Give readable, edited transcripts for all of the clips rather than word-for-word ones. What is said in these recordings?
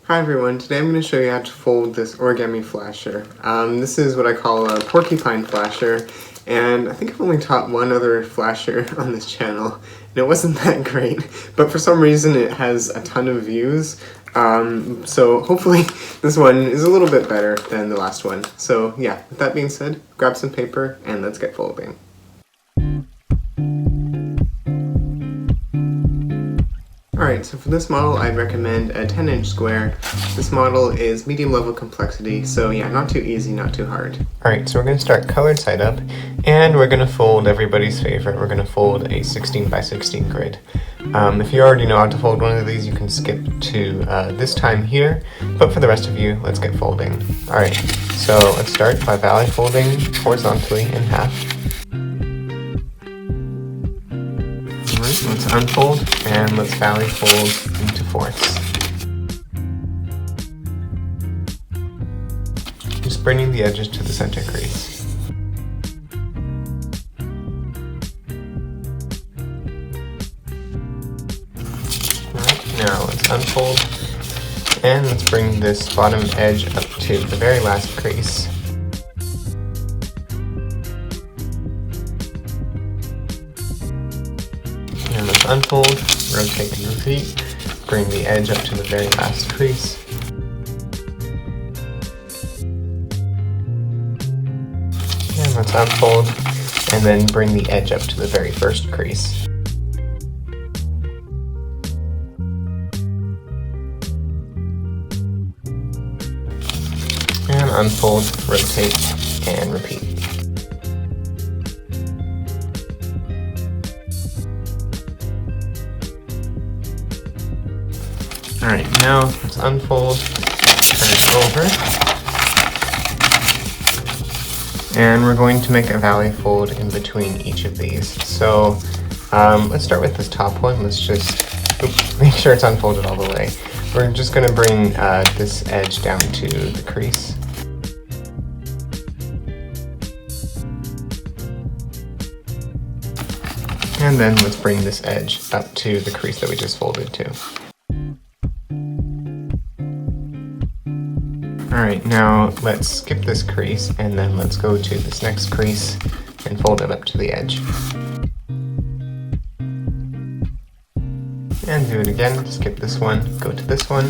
Hi everyone, today I'm going to show you how to fold this origami flasher. This is what I call a porcupine flasher, and I think I've only taught one other flasher on this channel, and it wasn't that great, but for some reason it has a ton of views, so hopefully this one is a little bit better than the last one. So yeah, with that being said, grab some paper and let's get folding. Alright, so for this model I'd recommend a 10-inch square. This model is medium level complexity, so yeah, not too easy, not too hard. Alright, so we're going to start colored side up, and we're going to fold everybody's favorite. We're going to fold a 16 by 16 grid. If you already know how to fold one of these, you can skip to this time here, but for the rest of you, let's get folding. Alright, so let's start by valley folding horizontally in half. Let's unfold and let's valley fold into fourths. Just bringing the edges to the center crease. Alright, now let's unfold and let's bring this bottom edge up to the very last crease. And let's unfold, rotate and repeat, bring the edge up to the very last crease. And let's unfold, and then bring the edge up to the very first crease. And unfold, rotate, and repeat. Alright, now let's unfold, turn it over, and we're going to make a valley fold in between each of these. So let's start with this top one. Let's just make sure it's unfolded all the way. We're just going to bring this edge down to the crease. And then let's bring this edge up to the crease that we just folded to. Alright, now let's skip this crease and then let's go to this next crease and fold it up to the edge. And do it again, skip this one, go to this one.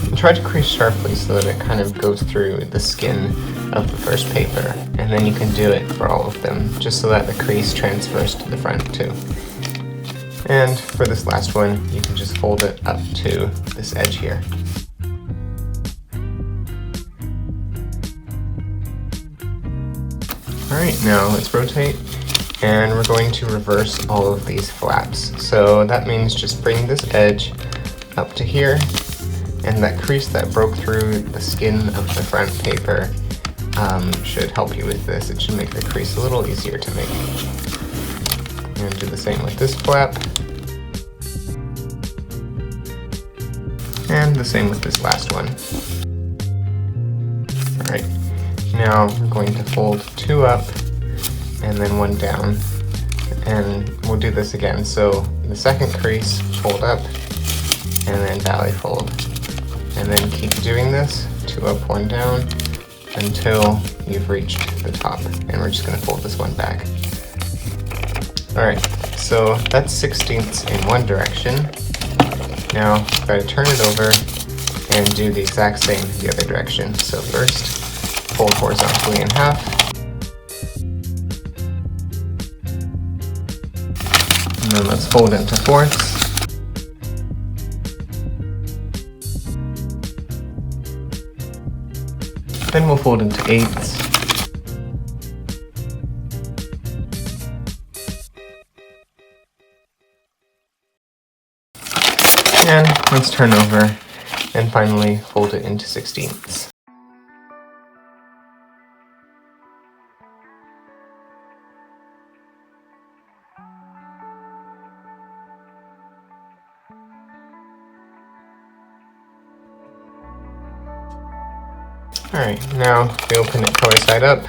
And try to crease sharply so that it kind of goes through the skin of the first paper, and then you can do it for all of them, just so that the crease transfers to the front too. And for this last one, you can just fold it up to this edge here. Alright, now let's rotate, and we're going to reverse all of these flaps. So that means just bring this edge up to here, and that crease that broke through the skin of the front paper should help you with this. It should make the crease a little easier to make. And do the same with this flap. And the same with this last one. Alright, now we're going to fold two up and then one down. And we'll do this again. So the second crease, fold up, and then valley fold. And then keep doing this, two up, one down, until you've reached the top. And we're just going to fold this one back. Alright, so that's 16ths in one direction. Now, try to turn it over and do the exact same the other direction. So first, fold horizontally in half. And then let's fold into fourths. Then we'll fold into eighths. And let's turn over and finally fold it into 16ths. Alright, now if we open it color side up,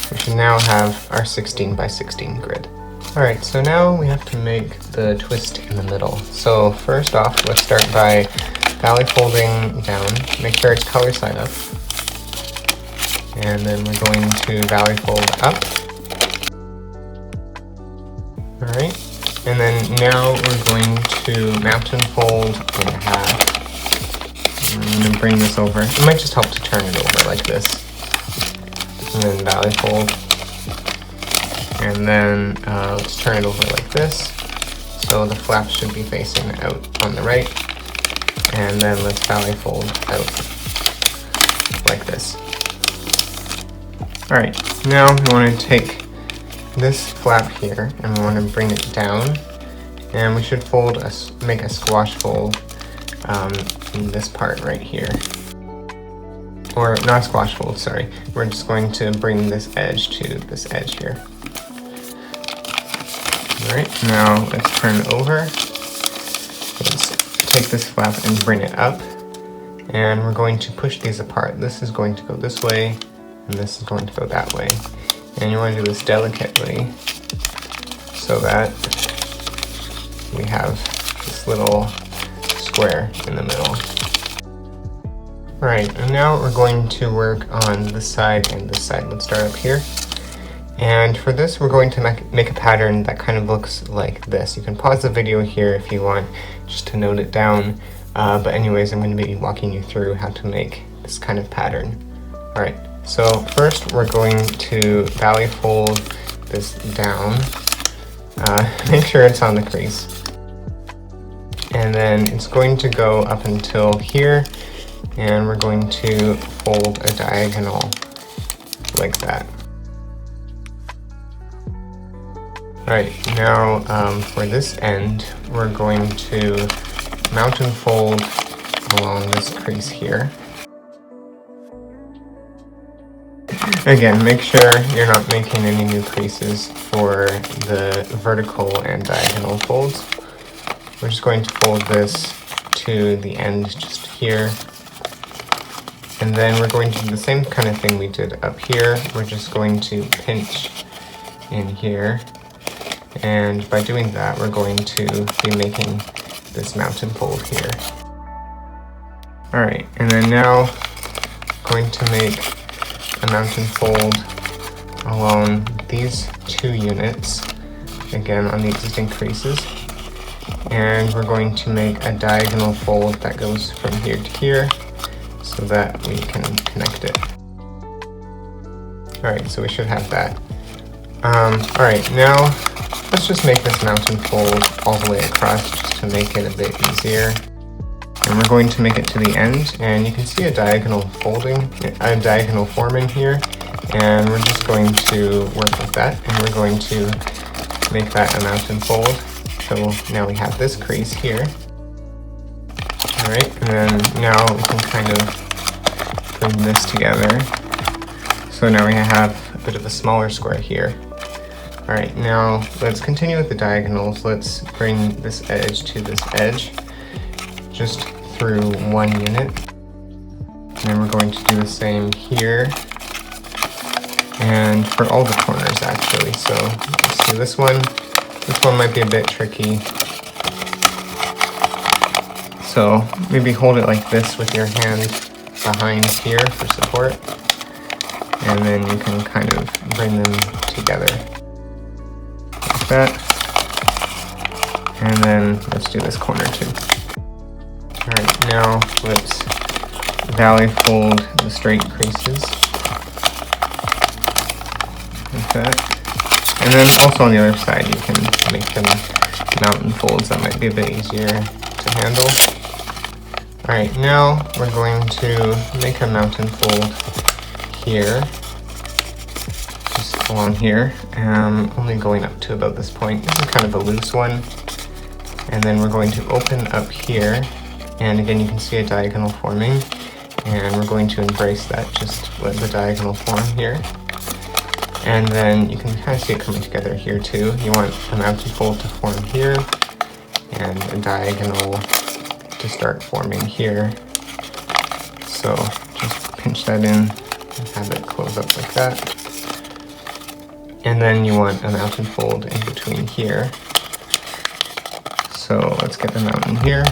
we should now have our 16 by 16 grid. Alright, so now we have to make the twist in the middle. So first off, let's start by valley folding down. Make sure it's color side up. And then we're going to valley fold up. Alright, and then now we're going to mountain fold in half. I'm going to bring this over. It might just help to turn it over like this. And then valley fold. And then let's turn it over like this. So the flap should be facing out on the right. And then let's valley fold out like this. Alright, now we want to take this flap here and we want to bring it down. And we should make a squash fold in this part right here. Or not a squash fold, sorry. We're just going to bring this edge to this edge here. Alright, now let's turn it over. Let's take this flap and bring it up. And we're going to push these apart. This is going to go this way, and this is going to go that way. And you want to do this delicately so that we have this little square in the middle. Alright, and now we're going to work on this side and this side. Let's start up here. And for this, we're going to make a pattern that kind of looks like this. You can pause the video here if you want, just to note it down. But anyways, I'm going to be walking you through how to make this kind of pattern. Alright, so first we're going to valley fold this down. Make sure it's on the crease. And then it's going to go up until here. And we're going to fold a diagonal like that. Alright, now for this end, we're going to mountain fold along this crease here. Again, make sure you're not making any new creases for the vertical and diagonal folds. We're just going to fold this to the end just here. And then we're going to do the same kind of thing we did up here. We're just going to pinch in here. And by doing that, we're going to be making this mountain fold here. Alright, and then now going to make a mountain fold along these 2 units, again on the existing creases. And we're going to make a diagonal fold that goes from here to here so that we can connect it. Alright, so we should have that. Alright, now let's just make this mountain fold all the way across just to make it a bit easier. And we're going to make it to the end, and you can see a diagonal forming here. And we're just going to work with that, and we're going to make that a mountain fold. So now we have this crease here. Alright, and then now we can kind of bring this together. So now we have a bit of a smaller square here. Alright, now let's continue with the diagonals. Let's bring this edge to this edge, just through 1 unit. And then we're going to do the same here, and for all the corners actually. So let's do this one. This one might be a bit tricky. So maybe hold it like this with your hand behind here for support. And then you can kind of bring them together. Like that. And then let's do this corner too. Alright, now let's valley fold the straight creases. Like that. And then also on the other side you can make them mountain folds. That might be a bit easier to handle. Alright, now we're going to make a mountain fold here. Just along here. Only going up to about this point. This is kind of a loose one. And then we're going to open up here. And again, you can see a diagonal forming. And we're going to embrace that, just let the diagonal form here. And then you can kind of see it coming together here too. You want a mountain fold to form here, and a diagonal to start forming here. So just pinch that in and have it close up like that. And then you want a mountain fold in between here. So let's get the mountain here.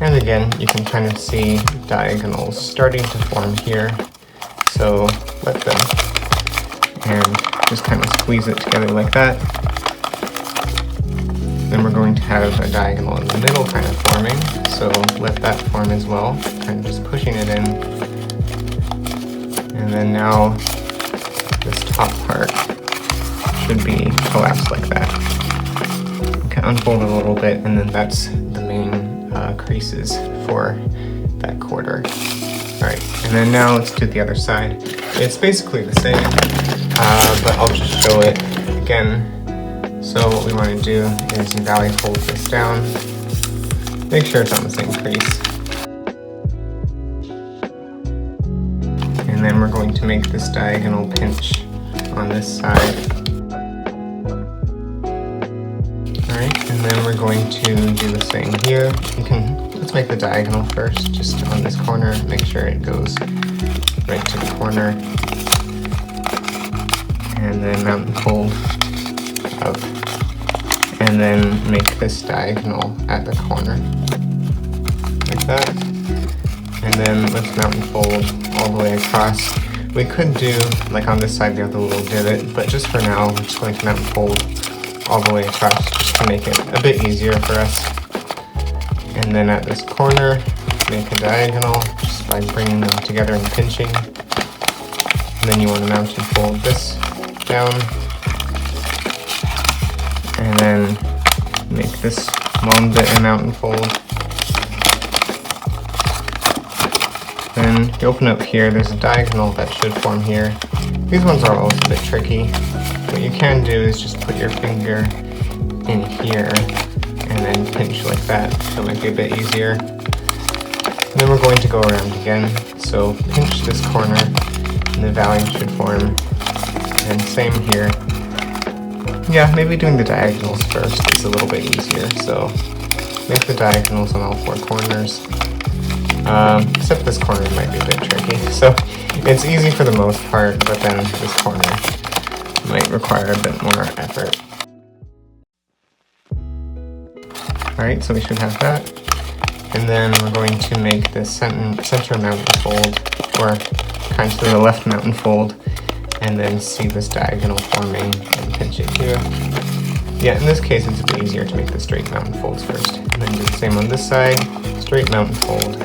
And again, you can kind of see diagonals starting to form here. So let them, and just kind of squeeze it together like that. Then we're going to have a diagonal in the middle kind of forming. So let that form as well, kind of just pushing it in. And then now this top part should be collapsed like that. Okay, unfold it a little bit, and then that's the main creases for that quarter. Alright, and then now let's do the other side. It's basically the same, but I'll just show it again. So what we want to do is valley fold this down. Make sure it's on the same crease. And then we're going to make this diagonal pinch on this side. Alright, and then we're going to do the same here. Let's make the diagonal first, just on this corner. Make sure it goes right to the corner. And then mountain fold up. And then make this diagonal at the corner. Like that. And then let's mountain fold all the way across. We could do, like on this side, we have the little divot, but just for now, we're just going to mountain fold all the way across just to make it a bit easier for us. And then at this corner, make a diagonal just by bringing them together and pinching. And then you want to mountain fold this down. And then make this long bit a mountain fold. Then you open up here, there's a diagonal that should form here. These ones are always a bit tricky. What you can do is just put your finger in here and then pinch like that. That might be a bit easier. And then we're going to go around again. So pinch this corner and the valley should form. And same here. Yeah, maybe doing the diagonals first is a little bit easier. So make the diagonals on all four corners. Except this corner might be a bit tricky. So it's easy for the most part, but then this corner might require a bit more effort. Alright, so we should have that. And then we're going to make this center mountain fold, or kind of to the left mountain fold, and then see this diagonal forming and pinch it here. Yeah, in this case it's a bit easier to make the straight mountain folds first. And then do the same on this side, straight mountain fold,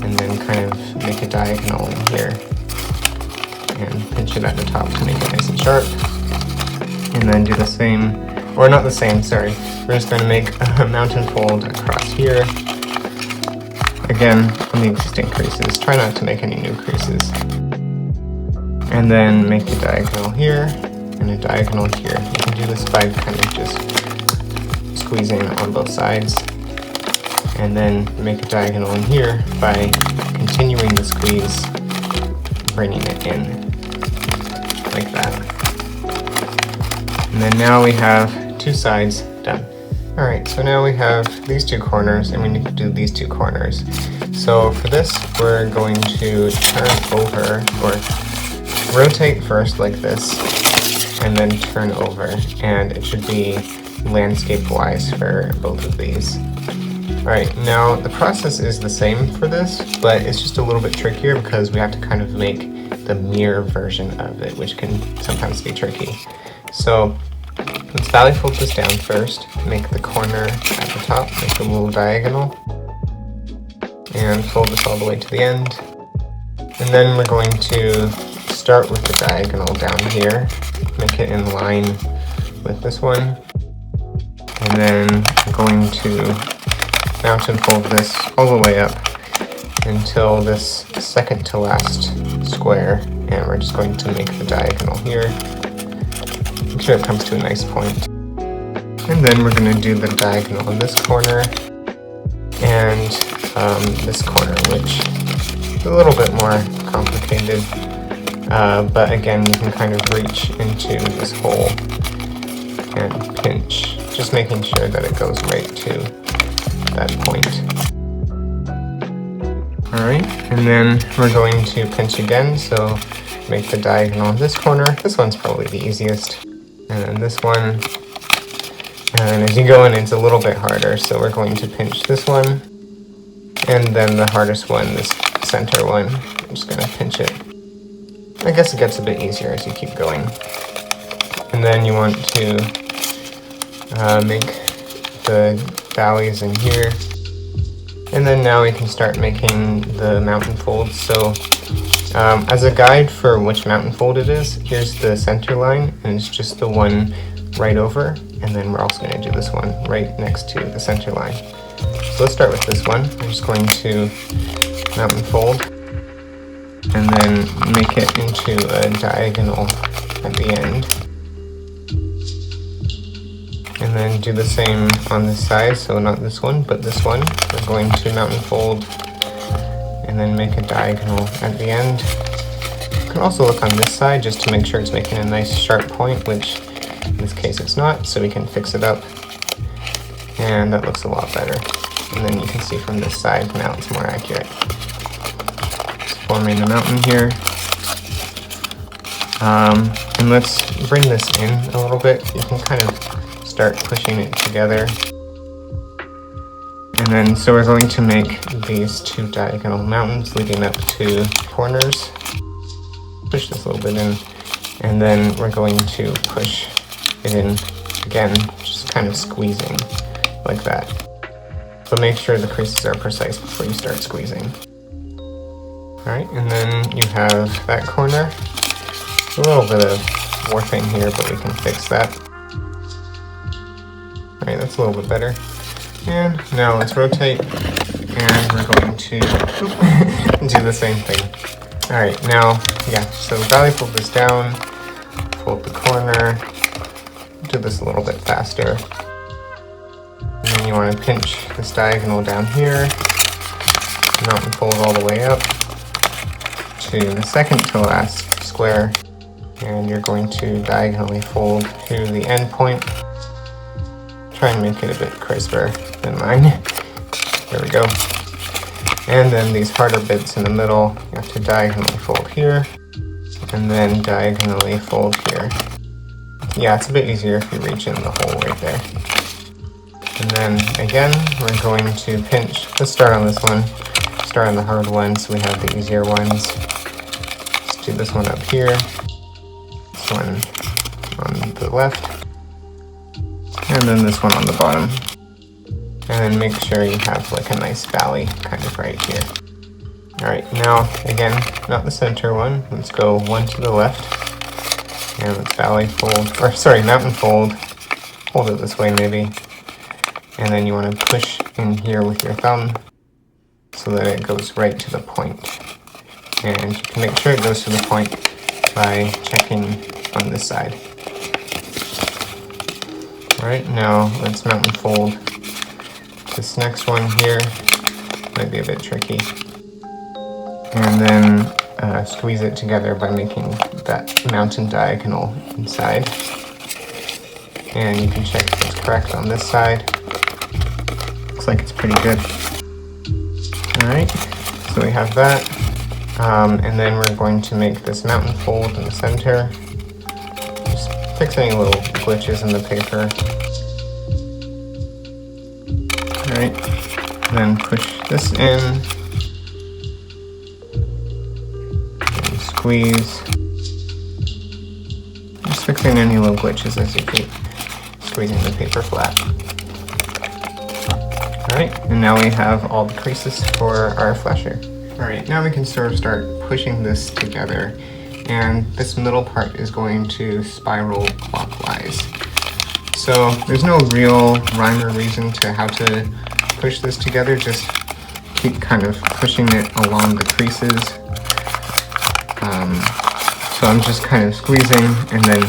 and then kind of make a diagonal in here. And pinch it at the top to make it nice and sharp. And then do the same, or not the same, sorry. We're just going to make a mountain fold across here. Again, on the existing creases. Try not to make any new creases. And then make a diagonal here, and a diagonal here. You can do this by kind of just squeezing on both sides. And then make a diagonal in here by continuing the squeeze, bringing it in, like that. And then now we have two sides done. Alright, so now we have these two corners, and we need to do these two corners. So for this, we're going to turn over, or rotate first like this, and then turn over, and it should be landscape-wise for both of these. Alright, now the process is the same for this, but it's just a little bit trickier because we have to kind of make the mirror version of it, which can sometimes be tricky. So let's valley fold this down first, make the corner at the top, make a little diagonal, and fold this all the way to the end. And then we're going to start with the diagonal down here, make it in line with this one, and then we're going to mountain fold this all the way up until this second to last square, and we're just going to make the diagonal here. Make sure it comes to a nice point. And then we're going to do the diagonal in this corner and this corner, which is a little bit more complicated, but again, you can kind of reach into this hole and pinch, just making sure that it goes right to that point. Alright, and then we're going to pinch again, so make the diagonal on this corner. This one's probably the easiest. And then this one. And as you go in, it's a little bit harder, so we're going to pinch this one. And then the hardest one, this center one, I'm just going to pinch it. I guess it gets a bit easier as you keep going. And then you want to make the valleys in here. And then now we can start making the mountain folds. So as a guide for which mountain fold it is, here's the center line, and it's just the one right over. And then we're also going to do this one right next to the center line. So let's start with this one. I'm just going to mountain fold and then make it into a diagonal at the end. And then do the same on this side, so not this one, but this one. We're going to mountain fold and then make a diagonal at the end. You can also look on this side just to make sure it's making a nice sharp point, which in this case it's not, so we can fix it up. And that looks a lot better. And then you can see from this side, now it's more accurate. Just forming the mountain here. And let's bring this in a little bit. You can kind of start pushing it together. And then, so we're going to make these two diagonal mountains leading up to corners. Push this a little bit in, and then we're going to push it in again, just kind of squeezing like that. So make sure the creases are precise before you start squeezing. Alright, and then you have that corner. A little bit of warping here, but we can fix that. Alright, that's a little bit better. And now let's rotate, and we're going to do the same thing. Alright, now, yeah, so valley fold this down, fold the corner, do this a little bit faster. And then you want to pinch this diagonal down here, mountain fold all the way up to the second to last square, and you're going to diagonally fold to the end point. Try and make it a bit crisper than mine. There we go. And then these harder bits in the middle, you have to diagonally fold here, and then diagonally fold here. Yeah, it's a bit easier if you reach in the hole right there. And then again, we're going to pinch. Let's start on this one. Start on the hard one so we have the easier ones. Let's do this one up here. This one on the left. And then this one on the bottom. And then make sure you have like a nice valley kind of right here. Alright, now again, not the center one. Let's go one to the left. And let's valley fold, or sorry, mountain fold. Hold it this way maybe. And then you want to push in here with your thumb so that it goes right to the point. And you can make sure it goes to the point by checking on this side. Alright, now let's mountain fold this next one here. Might be a bit tricky. And then squeeze it together by making that mountain diagonal inside. And you can check if it's correct on this side. Looks like it's pretty good. Alright, so we have that. And then we're going to make this mountain fold in the center. Just fix any little glitches in the paper. Alright, then push this in. And squeeze. Just fixing any little glitches as you keep squeezing the paper flat. Alright, and now we have all the creases for our flasher. Alright, now we can sort of start pushing this together, and this middle part is going to spiral clockwise. So there's no real rhyme or reason to how to push this together, just keep kind of pushing it along the creases. So I'm just kind of squeezing, and then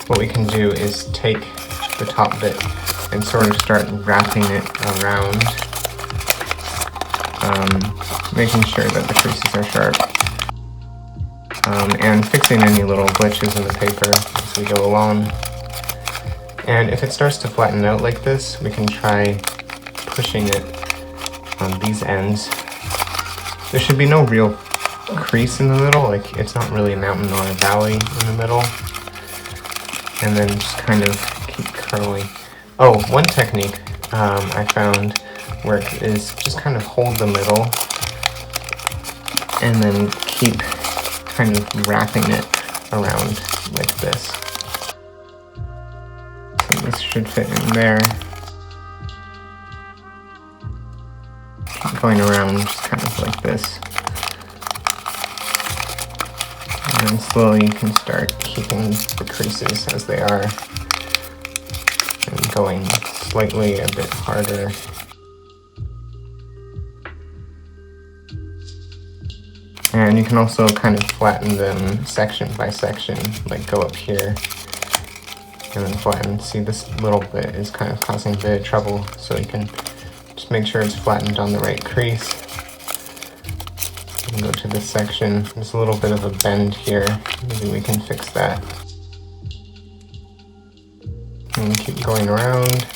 what we can do is take the top bit and sort of start wrapping it around, making sure that the creases are sharp, and fixing any little glitches in the paper as we go along. And if it starts to flatten out like this, we can try pushing it on these ends. There should be no real crease in the middle, like it's not really a mountain or a valley in the middle. And then just kind of keep curling. Oh, one technique I found works is just kind of hold the middle and then keep kind of wrapping it around like this. So this should fit in there. Keep going around just kind of like this. And then slowly you can start keeping the creases as they are and going slightly a bit harder. And you can also kind of flatten them section by section, like go up here and then flatten. See, this little bit is kind of causing a bit of trouble, so you can just make sure it's flattened on the right crease. And go to this section. There's a little bit of a bend here. Maybe we can fix that. And keep going around.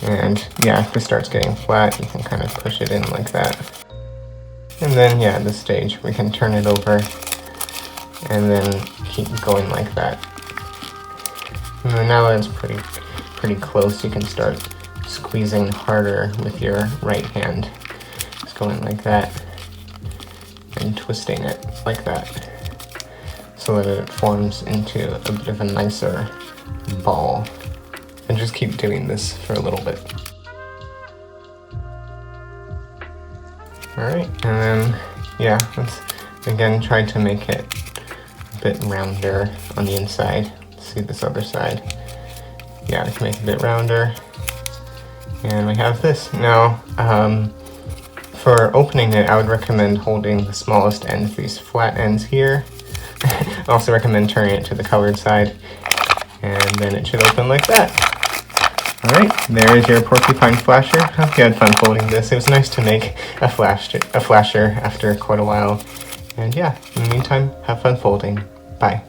And yeah, if it starts getting flat, you can kind of push it in like that. And then yeah, at this stage, we can turn it over and then keep going like that. And then now that it's pretty close, you can start squeezing harder with your right hand. Just going like that and twisting it like that so that it forms into a bit of a nicer ball. And just keep doing this for a little bit. Alright, and then yeah, let's again try to make it a bit rounder on the inside. See this other side. Yeah, we can make it a bit rounder. And we have this. Now, for opening it, I would recommend holding the smallest ends, these flat ends here. I also recommend turning it to the colored side. And then it should open like that. Alright, there is your porcupine flasher. I hope you had fun folding this. It was nice to make a flasher after quite a while. And yeah, in the meantime, have fun folding. Bye.